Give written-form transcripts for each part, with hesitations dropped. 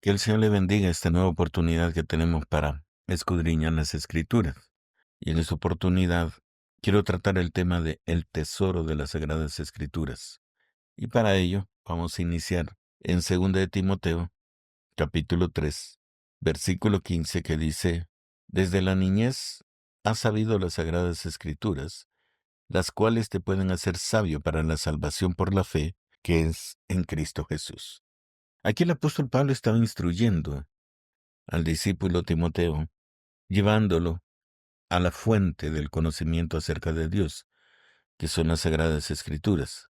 Que el Señor le bendiga esta nueva oportunidad que tenemos para escudriñar las Escrituras. Y en esta oportunidad quiero tratar el tema de el tesoro de las Sagradas Escrituras. Y para ello vamos a iniciar en 2 de Timoteo, capítulo 3, versículo 15, que dice: Desde la niñez has sabido las Sagradas Escrituras, las cuales te pueden hacer sabio para la salvación por la fe que es en Cristo Jesús. Aquí el apóstol Pablo estaba instruyendo al discípulo Timoteo, llevándolo a la fuente del conocimiento acerca de Dios, que son las Sagradas Escrituras,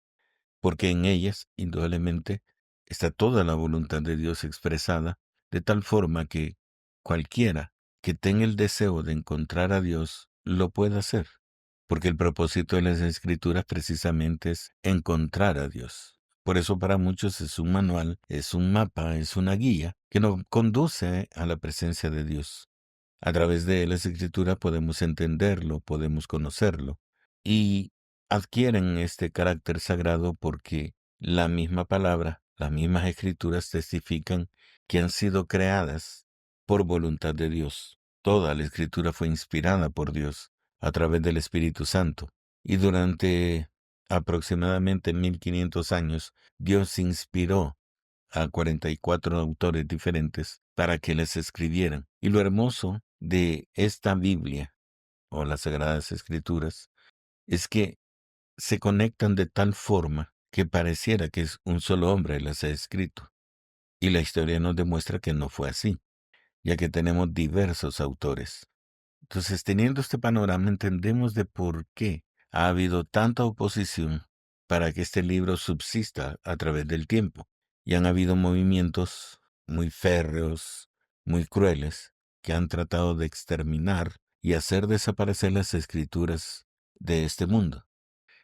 porque en ellas, indudablemente, está toda la voluntad de Dios expresada, de tal forma que cualquiera que tenga el deseo de encontrar a Dios lo pueda hacer, porque el propósito de las Escrituras precisamente es encontrar a Dios. Por eso para muchos es un manual, es un mapa, es una guía que nos conduce a la presencia de Dios. A través de las Escrituras podemos entenderlo, podemos conocerlo, y adquieren este carácter sagrado porque la misma palabra, las mismas Escrituras testifican que han sido creadas por voluntad de Dios. Toda la Escritura fue inspirada por Dios a través del Espíritu Santo, y durante aproximadamente 1500 años Dios inspiró a 44 autores diferentes para que les escribieran. Y lo hermoso de esta Biblia o las Sagradas Escrituras es que se conectan de tal forma que pareciera que es un solo hombre las ha escrito. Y la historia nos demuestra que no fue así, ya que tenemos diversos autores. Entonces, teniendo este panorama, entendemos de por qué ha habido tanta oposición para que este libro subsista a través del tiempo. Y han habido movimientos muy férreos, muy crueles, que han tratado de exterminar y hacer desaparecer las escrituras de este mundo.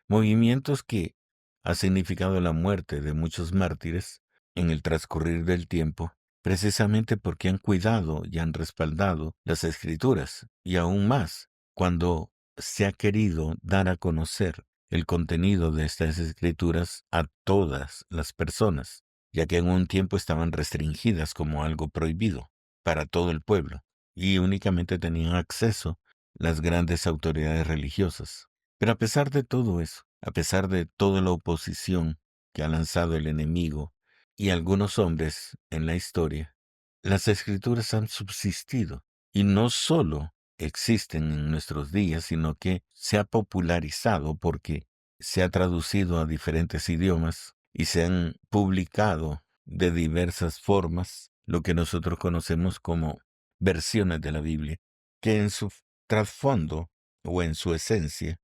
Movimientos que ha significado la muerte de muchos mártires en el transcurrir del tiempo, precisamente porque han cuidado y han respaldado las escrituras, y aún más cuando se ha querido dar a conocer el contenido de estas escrituras a todas las personas, ya que en un tiempo estaban restringidas como algo prohibido para todo el pueblo, y únicamente tenían acceso las grandes autoridades religiosas. Pero a pesar de todo eso, a pesar de toda la oposición que ha lanzado el enemigo y algunos hombres en la historia, las escrituras han subsistido y no solo existen en nuestros días, sino que se ha popularizado porque se ha traducido a diferentes idiomas y se han publicado de diversas formas lo que nosotros conocemos como versiones de la Biblia, que en su trasfondo o en su esencia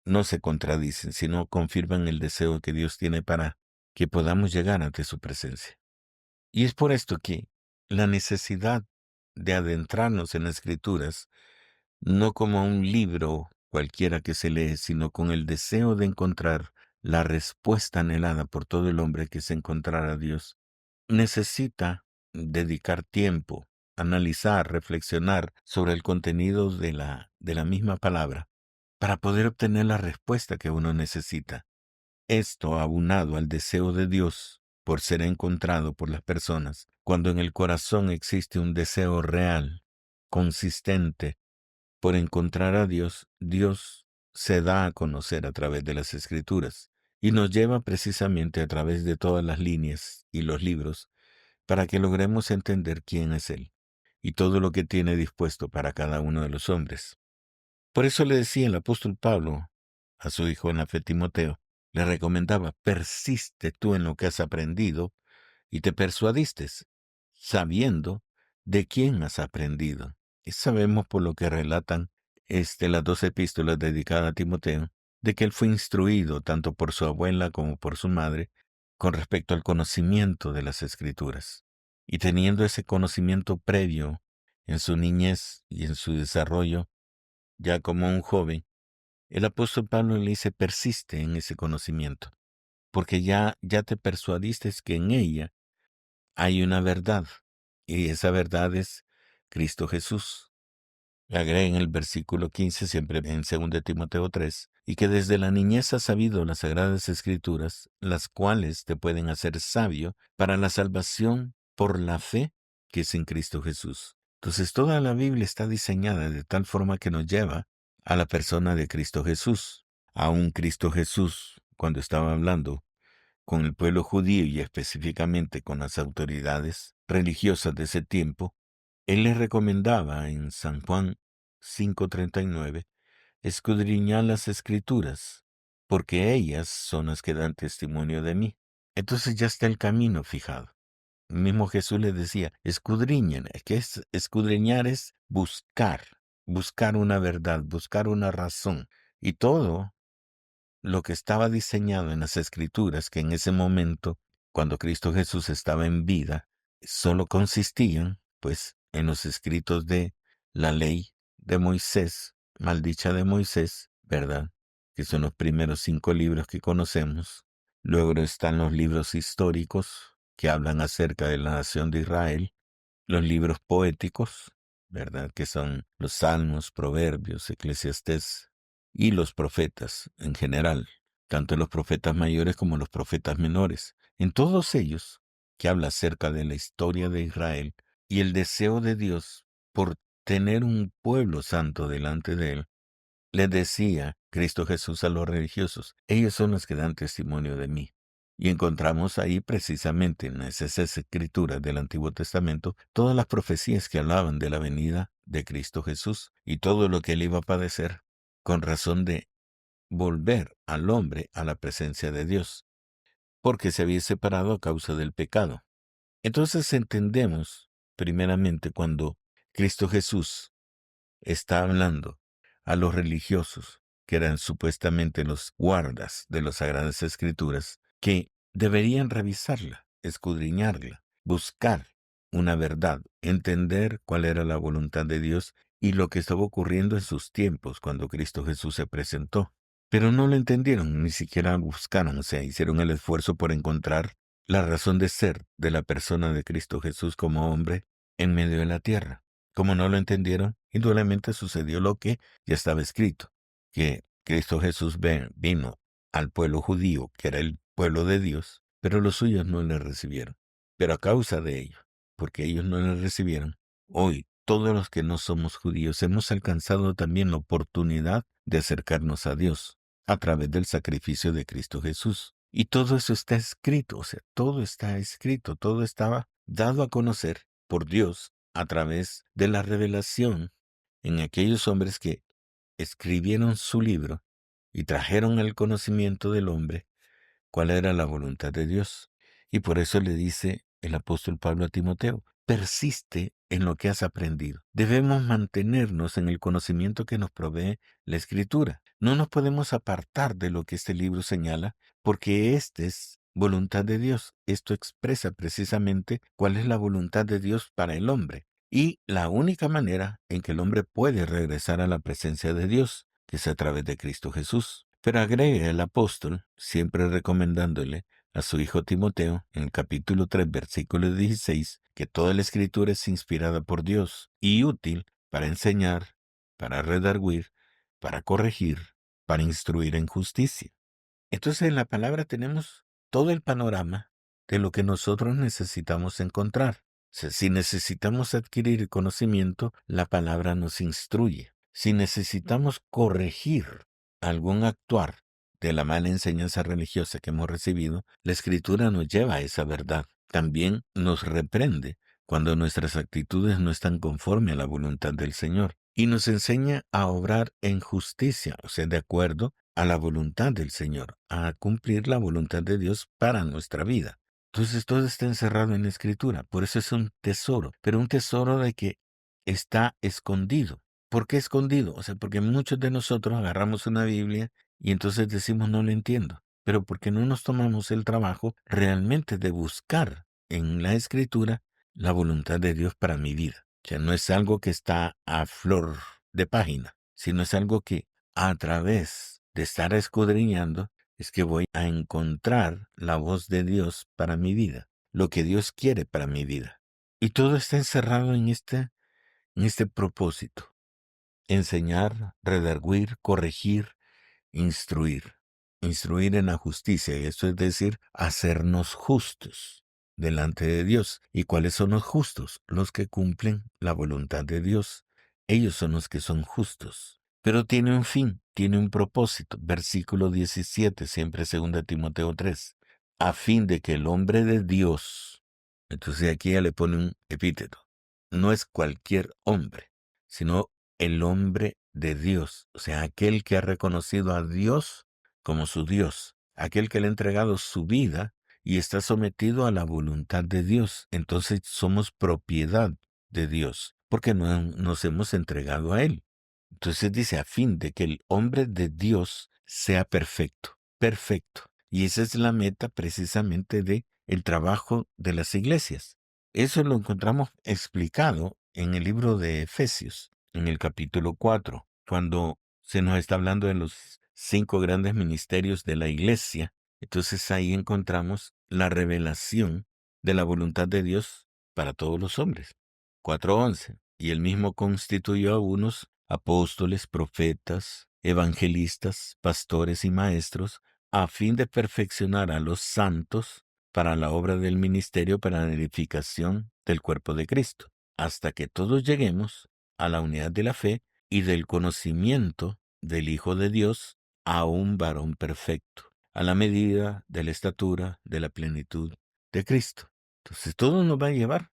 no se contradicen, sino confirman el deseo que Dios tiene para que podamos llegar ante su presencia. Y es por esto que la necesidad de adentrarnos en las Escrituras, no como un libro cualquiera que se lee, sino con el deseo de encontrar la respuesta anhelada por todo el hombre, que es encontrar a Dios, necesita dedicar tiempo, analizar, reflexionar sobre el contenido de la misma palabra para poder obtener la respuesta que uno necesita. Esto aunado al deseo de Dios por ser encontrado por las personas, cuando en el corazón existe un deseo real, consistente, por encontrar a Dios, Dios se da a conocer a través de las Escrituras y nos lleva precisamente a través de todas las líneas y los libros para que logremos entender quién es Él y todo lo que tiene dispuesto para cada uno de los hombres. Por eso le decía el apóstol Pablo a su hijo en la fe Timoteo, le recomendaba: persiste tú en lo que has aprendido y te persuadiste, sabiendo de quién has aprendido. Y sabemos por lo que relatan las 2 epístolas dedicadas a Timoteo, de que él fue instruido tanto por su abuela como por su madre con respecto al conocimiento de las Escrituras. Y teniendo ese conocimiento previo en su niñez y en su desarrollo, ya como un joven, el apóstol Pablo le dice: persiste en ese conocimiento, porque ya te persuadiste que en ella hay una verdad, y esa verdad es Cristo Jesús. Le agrega en el versículo 15, siempre en 2 Timoteo 3, y que desde la niñez has sabido las sagradas Escrituras, las cuales te pueden hacer sabio para la salvación por la fe que es en Cristo Jesús. Entonces toda la Biblia está diseñada de tal forma que nos lleva a la persona de Cristo Jesús. A un Cristo Jesús, cuando estaba hablando con el pueblo judío y específicamente con las autoridades religiosas de ese tiempo, él les recomendaba en San Juan 5:39, escudriñad las Escrituras, porque ellas son las que dan testimonio de mí. Entonces ya está el camino fijado. El mismo Jesús les decía, escudriñen. ¿Qué es escudriñar? Es buscar una verdad, buscar una razón. Y todo lo que estaba diseñado en las Escrituras, que en ese momento, cuando Cristo Jesús estaba en vida, solo consistían, pues, en los escritos de la ley de Moisés, maldicha de Moisés, ¿verdad? Que son los primeros 5 libros que conocemos. Luego están los libros históricos que hablan acerca de la nación de Israel, los libros poéticos, ¿verdad? Que son los Salmos, Proverbios, Eclesiastés, y los profetas en general, tanto los profetas mayores como los profetas menores. En todos ellos, que habla acerca de la historia de Israel y el deseo de Dios por tener un pueblo santo delante de él, les decía Cristo Jesús a los religiosos, ellos son los que dan testimonio de mí. Y encontramos ahí precisamente en esas escrituras del Antiguo Testamento todas las profecías que hablaban de la venida de Cristo Jesús y todo lo que él iba a padecer con razón de volver al hombre a la presencia de Dios, porque se había separado a causa del pecado. Entonces entendemos, primeramente, cuando Cristo Jesús está hablando a los religiosos, que eran supuestamente los guardas de las Sagradas Escrituras, que deberían revisarla, escudriñarla, buscar una verdad, entender cuál era la voluntad de Dios y lo que estaba ocurriendo en sus tiempos cuando Cristo Jesús se presentó. Pero no lo entendieron, ni siquiera buscaron, o sea, hicieron el esfuerzo por encontrar la razón de ser de la persona de Cristo Jesús como hombre en medio de la tierra. Como no lo entendieron, indudablemente sucedió lo que ya estaba escrito, que Cristo Jesús vino al pueblo judío, que era el pueblo de Dios, pero los suyos no le recibieron. Pero a causa de ello, porque ellos no le recibieron, hoy todos los que no somos judíos hemos alcanzado también la oportunidad de acercarnos a Dios a través del sacrificio de Cristo Jesús. Y todo eso está escrito, o sea, todo está escrito, todo estaba dado a conocer por Dios a través de la revelación en aquellos hombres que escribieron su libro y trajeron al conocimiento del hombre cuál era la voluntad de Dios. Y por eso le dice el apóstol Pablo a Timoteo, persiste en lo que has aprendido. Debemos mantenernos en el conocimiento que nos provee la Escritura. No nos podemos apartar de lo que este libro señala, porque esta es voluntad de Dios. Esto expresa precisamente cuál es la voluntad de Dios para el hombre y la única manera en que el hombre puede regresar a la presencia de Dios, que es a través de Cristo Jesús. Pero agrega el apóstol, siempre recomendándole a su hijo Timoteo, en el capítulo 3, versículo 16, que toda la escritura es inspirada por Dios y útil para enseñar, para redarguir, para corregir, para instruir en justicia. Entonces en la palabra tenemos todo el panorama de lo que nosotros necesitamos encontrar. O sea, si necesitamos adquirir conocimiento, la palabra nos instruye. Si necesitamos corregir algún actuar de la mala enseñanza religiosa que hemos recibido, la Escritura nos lleva a esa verdad. También nos reprende cuando nuestras actitudes no están conforme a la voluntad del Señor. Y nos enseña a obrar en justicia, o sea, de acuerdo a la voluntad del Señor, a cumplir la voluntad de Dios para nuestra vida. Entonces todo está encerrado en la Escritura, por eso es un tesoro, pero un tesoro de que está escondido. ¿Por qué escondido? O sea, porque muchos de nosotros agarramos una Biblia y entonces decimos no lo entiendo, pero porque no nos tomamos el trabajo realmente de buscar en la Escritura la voluntad de Dios para mi vida. O sea, no es algo que está a flor de página, sino es algo que a través de estar escudriñando es que voy a encontrar la voz de Dios para mi vida, lo que Dios quiere para mi vida. Y todo está encerrado en este propósito: enseñar, redarguir, corregir, instruir. Instruir en la justicia, y esto es decir, hacernos justos delante de Dios. ¿Y cuáles son los justos? Los que cumplen la voluntad de Dios. Ellos son los que son justos. Pero tiene un fin, tiene un propósito. Versículo 17, siempre 2 Timoteo 3. A fin de que el hombre de Dios, entonces aquí ya le pone un epíteto, no es cualquier hombre, sino el hombre de Dios, o sea, aquel que ha reconocido a Dios como su Dios, aquel que le ha entregado su vida y está sometido a la voluntad de Dios. Entonces somos propiedad de Dios, porque nos hemos entregado a Él. Entonces dice, a fin de que el hombre de Dios sea perfecto, perfecto. Y esa es la meta precisamente de el trabajo de las iglesias. Eso lo encontramos explicado en el libro de Efesios, en el capítulo 4, cuando se nos está hablando de los 5 grandes ministerios de la iglesia. Entonces ahí encontramos la revelación de la voluntad de Dios para todos los hombres. 4:11. Y él mismo constituyó a unos apóstoles, profetas, evangelistas, pastores y maestros, a fin de perfeccionar a los santos para la obra del ministerio, para la edificación del cuerpo de Cristo, hasta que todos lleguemos a la unidad de la fe y del conocimiento del Hijo de Dios, a un varón perfecto, a la medida de la estatura de la plenitud de Cristo. Entonces todo nos va a llevar,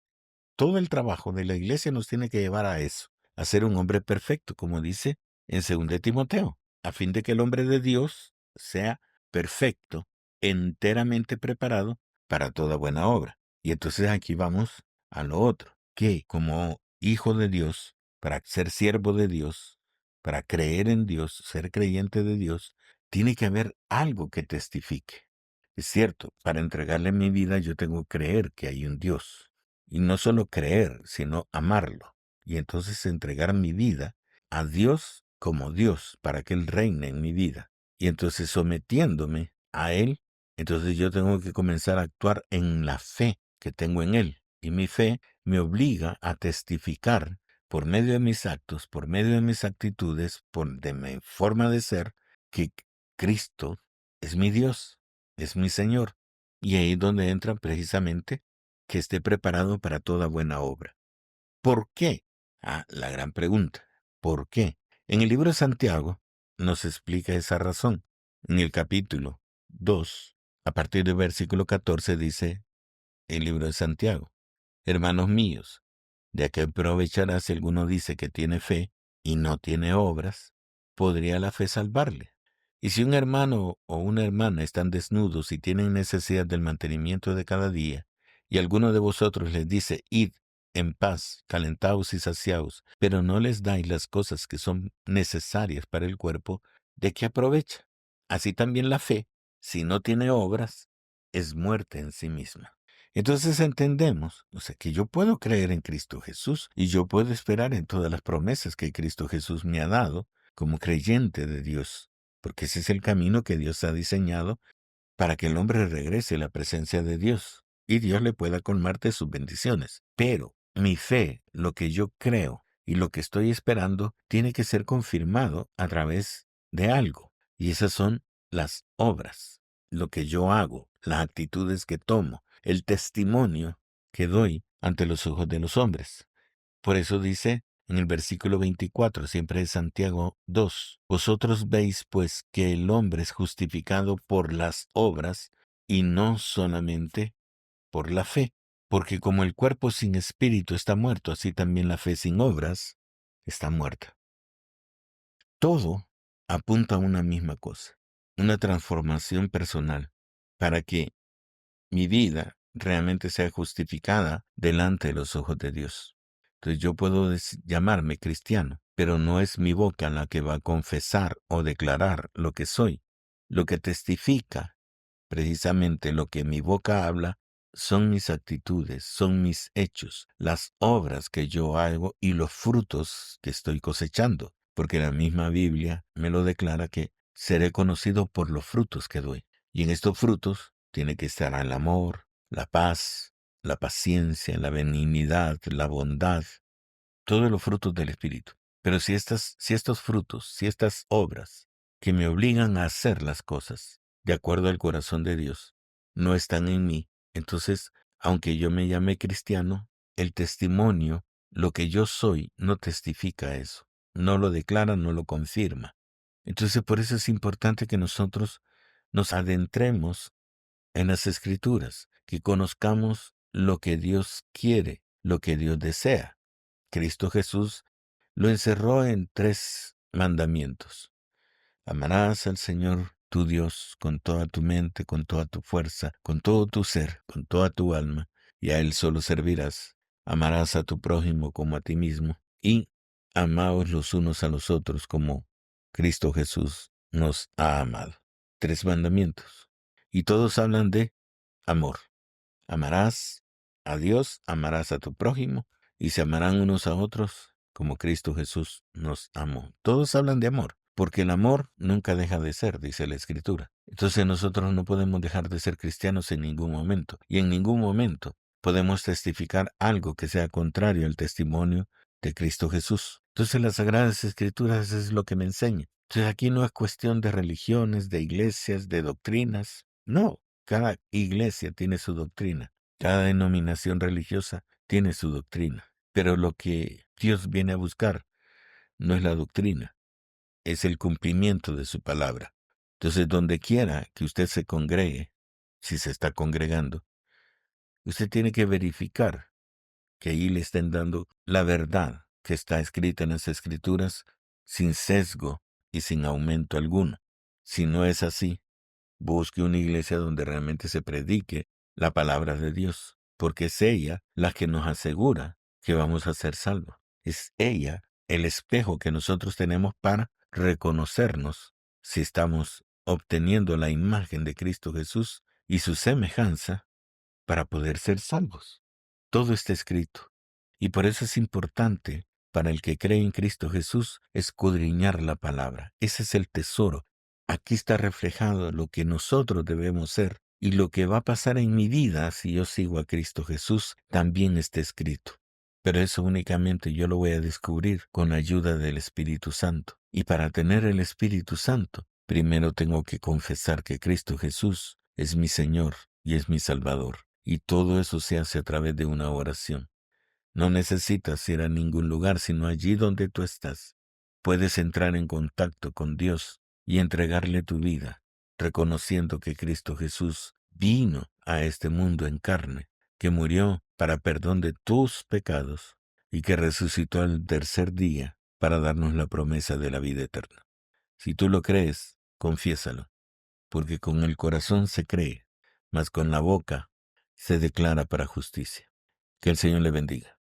todo el trabajo de la iglesia nos tiene que llevar a eso, a ser un hombre perfecto, como dice en 2 Timoteo, a fin de que el hombre de Dios sea perfecto, enteramente preparado para toda buena obra. Y entonces aquí vamos a lo otro, que como hijo de Dios, para ser siervo de Dios, para creer en Dios, ser creyente de Dios, tiene que haber algo que testifique. Es cierto, para entregarle mi vida yo tengo que creer que hay un Dios. Y no solo creer, sino amarlo. Y entonces entregar mi vida a Dios como Dios, para que Él reine en mi vida. Y entonces sometiéndome a Él, entonces yo tengo que comenzar a actuar en la fe que tengo en Él. Y mi fe me obliga a testificar por medio de mis actos, por medio de mis actitudes, de mi forma de ser, que Cristo es mi Dios, es mi Señor. Y ahí es donde entra precisamente que esté preparado para toda buena obra. ¿Por qué? Ah, la gran pregunta. ¿Por qué? En el libro de Santiago nos explica esa razón. En el capítulo 2, a partir del versículo 14, dice el libro de Santiago: Hermanos míos, ¿de qué aprovechará si alguno dice que tiene fe y no tiene obras? ¿Podría la fe salvarle? Y si un hermano o una hermana están desnudos y tienen necesidad del mantenimiento de cada día, y alguno de vosotros les dice, id en paz, calentaos y saciaos, pero no les dais las cosas que son necesarias para el cuerpo, ¿de qué aprovecha? Así también la fe, si no tiene obras, es muerte en sí misma. Entonces entendemos, o sea, que yo puedo creer en Cristo Jesús y yo puedo esperar en todas las promesas que Cristo Jesús me ha dado como creyente de Dios, porque ese es el camino que Dios ha diseñado para que el hombre regrese a la presencia de Dios y Dios le pueda colmar de sus bendiciones. Pero mi fe, lo que yo creo y lo que estoy esperando, tiene que ser confirmado a través de algo. Y esas son las obras, lo que yo hago, las actitudes que tomo, el testimonio que doy ante los ojos de los hombres. Por eso dice en el versículo 24, siempre de Santiago 2, vosotros veis pues que el hombre es justificado por las obras y no solamente por la fe, porque como el cuerpo sin espíritu está muerto, así también la fe sin obras está muerta. Todo apunta a una misma cosa, una transformación personal, para que mi vida realmente sea justificada delante de los ojos de Dios. Entonces yo puedo llamarme cristiano, pero no es mi boca la que va a confesar o declarar lo que soy. Lo que testifica, precisamente lo que mi boca habla, son mis actitudes, son mis hechos, las obras que yo hago y los frutos que estoy cosechando, porque la misma Biblia me lo declara que seré conocido por los frutos que doy. Y en estos frutos tiene que estar el amor, la paz, la paciencia, la benignidad, la bondad, todos los frutos del Espíritu. Pero si estos frutos, si estas obras que me obligan a hacer las cosas de acuerdo al corazón de Dios no están en mí, entonces Aunque yo me llame cristiano, el testimonio, lo que yo soy, no testifica eso. No lo declara, no lo confirma. Entonces, por eso es importante que nosotros nos adentremos en las Escrituras, que conozcamos lo que Dios quiere, lo que Dios desea. Cristo Jesús lo encerró en 3 mandamientos. Amarás al Señor tu Dios con toda tu mente, con toda tu fuerza, con todo tu ser, con toda tu alma, y a Él solo servirás. Amarás a tu prójimo como a ti mismo, y amaos los unos a los otros como Cristo Jesús nos ha amado. 3 mandamientos. Y todos hablan de amor. Amarás a Dios, amarás a tu prójimo, y se amarán unos a otros como Cristo Jesús nos amó. Todos hablan de amor, porque el amor nunca deja de ser, dice la Escritura. Entonces nosotros no podemos dejar de ser cristianos en ningún momento, y en ningún momento podemos testificar algo que sea contrario al testimonio de Cristo Jesús. Entonces las Sagradas Escrituras es lo que me enseña. Entonces aquí no es cuestión de religiones, de iglesias, de doctrinas. No, cada iglesia tiene su doctrina, cada denominación religiosa tiene su doctrina, pero lo que Dios viene a buscar no es la doctrina, es el cumplimiento de su palabra. Entonces, donde quiera que usted se congregue, si se está congregando, usted tiene que verificar que ahí le estén dando la verdad que está escrita en las Escrituras sin sesgo y sin aumento alguno. Si no es así, busque una iglesia donde realmente se predique la palabra de Dios, porque es ella la que nos asegura que vamos a ser salvos. Es ella el espejo que nosotros tenemos para reconocernos si estamos obteniendo la imagen de Cristo Jesús y su semejanza para poder ser salvos. Todo está escrito. Y por eso es importante para el que cree en Cristo Jesús escudriñar la palabra. Ese es el tesoro. Aquí está reflejado lo que nosotros debemos ser y lo que va a pasar en mi vida si yo sigo a Cristo Jesús también está escrito. Pero eso únicamente yo lo voy a descubrir con la ayuda del Espíritu Santo. Y para tener el Espíritu Santo, primero tengo que confesar que Cristo Jesús es mi Señor y es mi Salvador. Y todo eso se hace a través de una oración. No necesitas ir a ningún lugar, sino allí donde tú estás. Puedes entrar en contacto con Dios y entregarle tu vida, reconociendo que Cristo Jesús vino a este mundo en carne, que murió para perdón de tus pecados y que resucitó al tercer día para darnos la promesa de la vida eterna. Si tú lo crees, confiésalo, porque con el corazón se cree, mas con la boca se declara para justicia. Que el Señor le bendiga.